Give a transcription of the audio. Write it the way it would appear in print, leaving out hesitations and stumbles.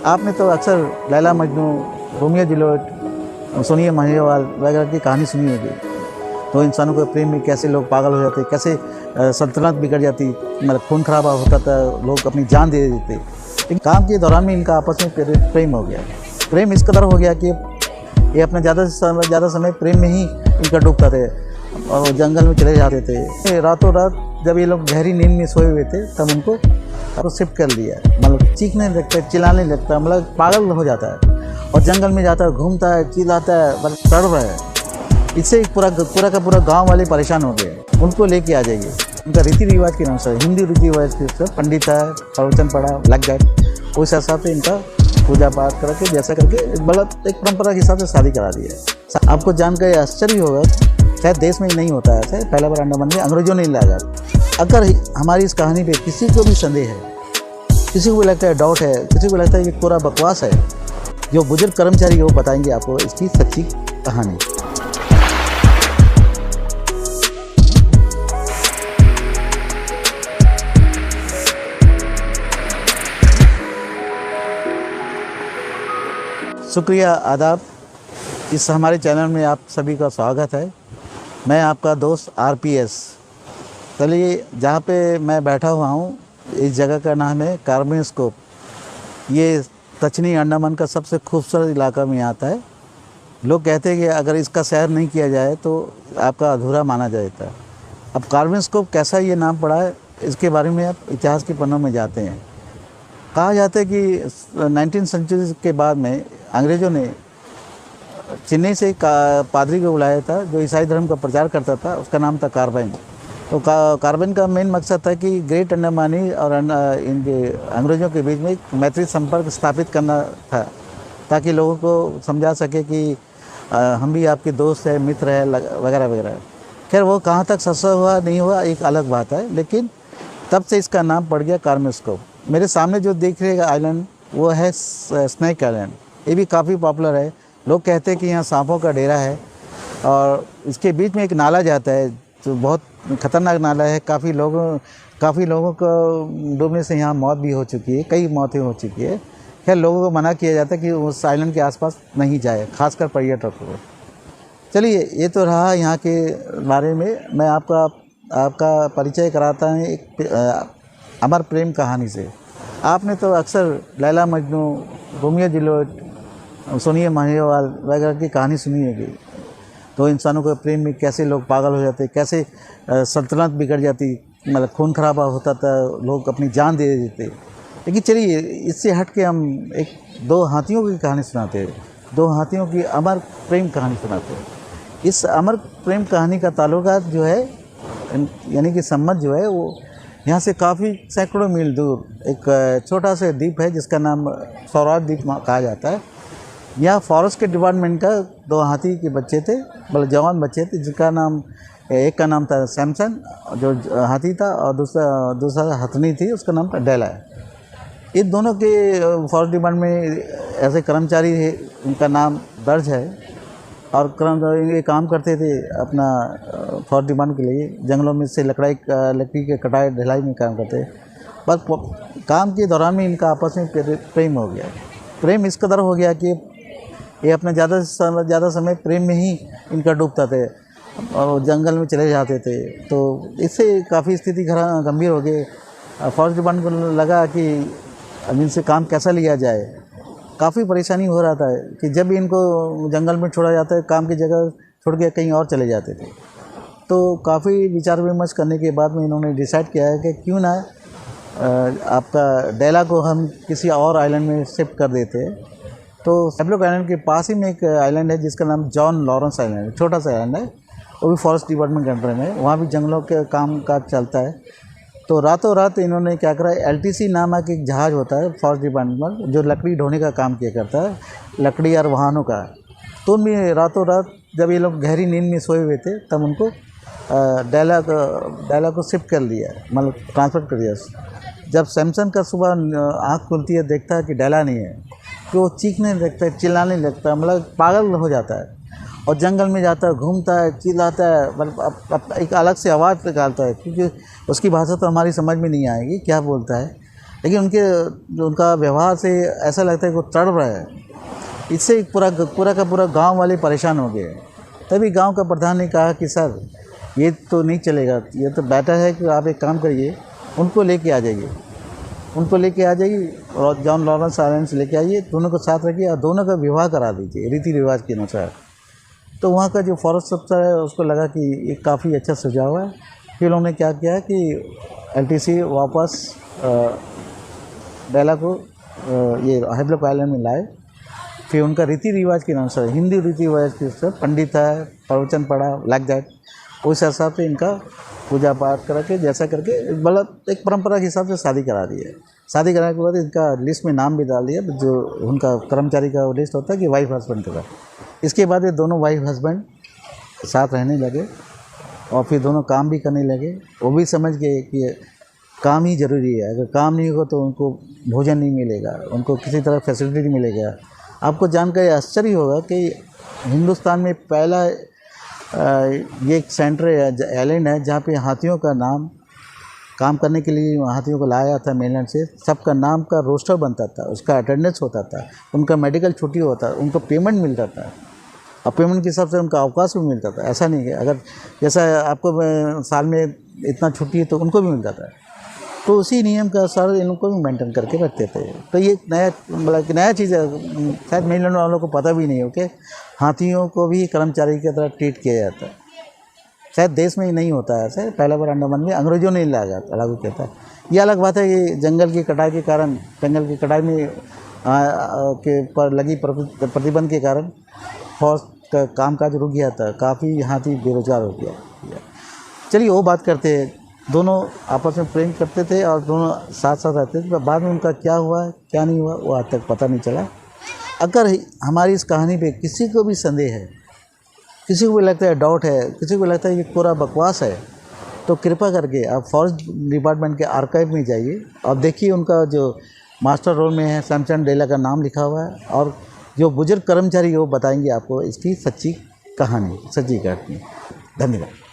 आपने तो अक्सर लैला मजनू, रोमियो जूलियट, सोनिया महिवाल वगैरह की कहानी सुनी होगी। तो इंसानों के प्रेम में कैसे लोग पागल हो जाते, कैसे सल्तनत बिगड़ जाती, मतलब खून खराबा होता था, लोग अपनी जान दे देते। लेकिन काम के दौरान में इनका आपस में प्रेम हो गया। प्रेम इस कदर हो गया कि ये अपना ज़्यादा समय प्रेम में ही इनका डूबता थे और जंगल में चले जाते थे। रातों रात जब ये लोग गहरी नींद में सोए हुए थे तब उनको शिफ्ट कर लिया, मतलब चीखने लगता है, चिल्लाने लगता है, मतलब पागल हो जाता है और जंगल में जाता है, घूमता है, चिल्लाता है, मतलब तड़प रहा है। इससे पूरा का पूरा गांव वाले परेशान हो गए। उनको लेके आ जाइए। उनका रीति रिवाज के अनुसार, हिंदी रीति रिवाज के अनुसार पंडित है, प्रवचन पढ़ा, लग गए, उस हिसाब से इनका पूजा पाठ करके जैसा करके मतलब एक परंपरा के हिसाब से शादी करा दी है। आपको जानकर आश्चर्य होगा, शायद देश में ही नहीं होता है ऐसे, पहला बार अंडमान में अंग्रेजों ने लाया। अगर हमारी इस कहानी पे किसी को भी संदेह है, किसी को भी लगता है डाउट है, किसी को लगता है कि पूरा बकवास है, जो बुजुर्ग कर्मचारी है वो बताएंगे आपको इसकी सच्ची कहानी। शुक्रिया, आदाब। इस हमारे चैनल में आप सभी का स्वागत है। मैं आपका दोस्त RPS। चलिए, जहाँ पे मैं बैठा हुआ हूँ इस जगह का नाम है कार्बन स्कोप। ये दक्षिणी अंडमान का सबसे खूबसूरत इलाका में आता है। लोग कहते हैं कि अगर इसका सैर नहीं किया जाए तो आपका अधूरा माना जाता है। अब कार्बन स्कोप कैसा ये नाम पड़ा है, इसके बारे में आप इतिहास के पन्नों में जाते हैं। कहा जाता है कि 19वीं सेंचुरी के बाद में अंग्रेज़ों ने चेन्नई से पादरी को बुलाया था जो ईसाई धर्म का प्रचार करता था। उसका नाम था कार्बाइन। तो कार्बाइन का मेन मकसद था कि ग्रेट अंडमानी और इनके अंग्रेज़ों के बीच में एक मैत्री संपर्क स्थापित करना था, ताकि लोगों को समझा सके कि हम भी आपके दोस्त हैं, मित्र हैं वगैरह वगैरह। खैर वो कहाँ तक सच्चा हुआ नहीं हुआ एक अलग बात है, लेकिन तब से इसका नाम पड़ गया कार्बन स्कोप। मेरे सामने जो देख रहे आइलैंड वो है स्नेक आइलैंड। ये भी काफ़ी पॉपुलर है। लोग कहते हैं कि यहाँ सांपों का डेरा है और इसके बीच में एक नाला जाता है जो बहुत ख़तरनाक नाला है। काफ़ी लोगों को डूबने से यहाँ मौत भी हो चुकी है, कई मौतें हो चुकी है। खैर लोगों को मना किया जाता है कि उस आइलैंड के आसपास नहीं जाए, खासकर पर्यटकों को। चलिए, ये तो रहा यहाँ के बारे में। मैं आपका परिचय कराता हूँ एक अमर प्रेम कहानी से। आपने तो अक्सर लैला मजनू, रोमियो जूलियट, सोनिया महिवाल वगैरह की कहानी सुनी होगी। तो इंसानों के प्रेम में कैसे लोग पागल हो जाते, कैसे सल्तनत बिगड़ जाती, मतलब खून खराबा होता था, लोग अपनी जान दे देते। लेकिन चलिए, इससे हट के हम दो हाथियों की कहानी सुनाते हैं, दो हाथियों की अमर प्रेम कहानी सुनाते हैं। इस अमर प्रेम कहानी का ताल्लुकात जो है, यानी कि संबंध जो है, वो यहाँ से काफ़ी सैकड़ों मील दूर एक छोटा सा द्वीप है जिसका नाम स्वराज द्वीप कहा जाता है। यहाँ फॉरेस्ट के डिपार्टमेंट का दो हाथी के बच्चे थे, मतलब जवान बच्चे थे, जिनका नाम, एक का नाम था सैमसन जो हाथी था और दूसरा हथनी थी, उसका नाम था डेला। इन दोनों के फॉरेस्ट डिपार्टमेंट में ऐसे कर्मचारी है, उनका नाम दर्ज है और कर्मचारी ये काम करते थे अपना फॉरेस्ट डिपार्टमेंट के लिए। जंगलों में से लकड़ी के कटाई ढलाई में काम करते। बस काम के दौरान में इनका आपस में प्रेम हो गया। प्रेम इस कदर हो गया कि ये अपने ज़्यादा समय प्रेम में ही इनका डूबता थे और जंगल में चले जाते थे। तो इससे काफ़ी स्थिति गंभीर हो गई। फॉरेस्ट डिपार्टमेंट को लगा कि अब इनसे काम कैसा लिया जाए। काफ़ी परेशानी हो रहा था कि जब भी इनको जंगल में छोड़ा जाता है, काम की जगह छोड़ के कहीं और चले जाते थे। तो काफ़ी विचार विमर्श करने के बाद में इन्होंने डिसाइड किया है कि क्यों ना आपका डेला को हम किसी और आइलैंड में शिफ्ट कर देते हैं। तो हैवलॉक आइलैंड के पास ही में एक आइलैंड है जिसका नाम जॉन लॉरेंस आइलैंड है। छोटा सा आइलैंड है, वो भी फॉरेस्ट डिपार्टमेंट के अंडर में है। वहाँ भी जंगलों के काम काज चलता है। तो रातों रात इन्होंने क्या करा, LTC नामक एक जहाज़ होता है फॉरेस्ट डिपार्टमेंट जो लकड़ी ढोने का काम किया करता है, लकड़ी और वाहनों का। तो उनमें रातों रात जब ये लोग गहरी नींद में सोए हुए थे तब उनको डेला को शिफ्ट कर लिया, मतलब ट्रांसफ़र कर दिया। जब सैमसन का सुबह आँख खुलती है, देखता है कि डेला नहीं है, तो वो चीखने लगता है, चिल्लाने लगता है, मतलब पागल हो जाता है और जंगल में जाता है, घूमता है, चिल्लाता है, मतलब एक अलग से आवाज़ निकालता है, क्योंकि उसकी भाषा तो हमारी समझ में नहीं आएगी क्या बोलता है। लेकिन उनका व्यवहार से ऐसा लगता है कि वो तड़प रहा है। इससे पूरा का पूरा गांव वाले परेशान हो गए। तभी गांव का प्रधान ने कहा कि सर ये तो नहीं चलेगा, ये तो बेटर है कि आप एक काम करिए, उनको लेके आ जाइए और जॉन लॉरेंस आयरन लेके आइए, दोनों को साथ रखिए और दोनों का विवाह करा दीजिए रीति रिवाज के अनुसार। तो वहाँ का जो फॉरेस्ट अफसर है उसको लगा कि ये काफ़ी अच्छा सुझाव है। फिर उन्होंने क्या किया कि एलटीसी वापस बेला को ये हैवलॉक आइलैंड में लाए। फिर उनका रीति रिवाज के अनुसार, हिंदी रीति रिवाज के अनुसार पंडित है, प्रवचन पढ़ा, लाइक दैट, उस हिसाब से इनका पूजा पाठ करा के जैसा करके मतलब एक परंपरा के हिसाब से शादी करा दी है। शादी कराने के बाद इनका लिस्ट में नाम भी डाल दिया, जो उनका कर्मचारी का लिस्ट होता है कि वाइफ हस्बैंड का। इसके बाद ये दोनों वाइफ हस्बैंड साथ रहने लगे और फिर दोनों काम भी करने लगे। वो भी समझ गए कि काम ही ज़रूरी है, अगर काम नहीं होगा तो उनको भोजन नहीं मिलेगा, उनको किसी तरह फैसिलिटी नहीं मिलेगा। आपको जानकर आश्चर्य होगा कि हिंदुस्तान में पहला ये एक सेंटर आइलैंड है जहाँ पे हाथियों का नाम, काम करने के लिए हाथियों को लाया था मेनलैंड से, सबका नाम का रोस्टर बनता था, उसका अटेंडेंस होता था, उनका मेडिकल छुट्टी होता, उनको पेमेंट मिलता था और पेमेंट के हिसाब से उनका अवकाश भी मिलता था। ऐसा नहीं है अगर जैसा आपको साल में इतना छुट्टी है तो उनको भी मिलता था। तो उसी नियम का अनुसार इन लोग को भी मेंटेन करके रखते थे। तो ये नया चीज़ है, शायद मेनलैंड वालों को पता भी नहीं हो कि हाथियों को भी कर्मचारी की तरह ट्रीट किया जाता है। शायद देश में ही नहीं होता है ऐसे, पहला बार अंडमान में अंग्रेजों ने लागू किया था। ये अलग बात है कि जंगल की कटाई के कारण, जंगल की कटाई में के पर लगी प्रतिबंध के कारण फौज का कामकाज रुक गया था, काफ़ी हाथी बेरोजगार हो गया। चलिए वो बात करते हैं। दोनों आपस में प्रेम करते थे और दोनों साथ साथ रहते थे। बाद में उनका क्या हुआ क्या नहीं हुआ वो आज तक पता नहीं चला। अगर हमारी इस कहानी पे किसी को भी संदेह है, किसी को भी लगता है डाउट है, किसी को लगता है कि पूरा बकवास है, तो कृपा करके आप फॉरेस्ट डिपार्टमेंट के आर्काइव में जाइए और देखिए उनका जो मास्टर रोल में है सैमसन डेला का नाम लिखा हुआ है और जो बुजुर्ग कर्मचारी वो बताएंगे आपको इसकी सच्ची कहानी, सच्ची कहानी। धन्यवाद।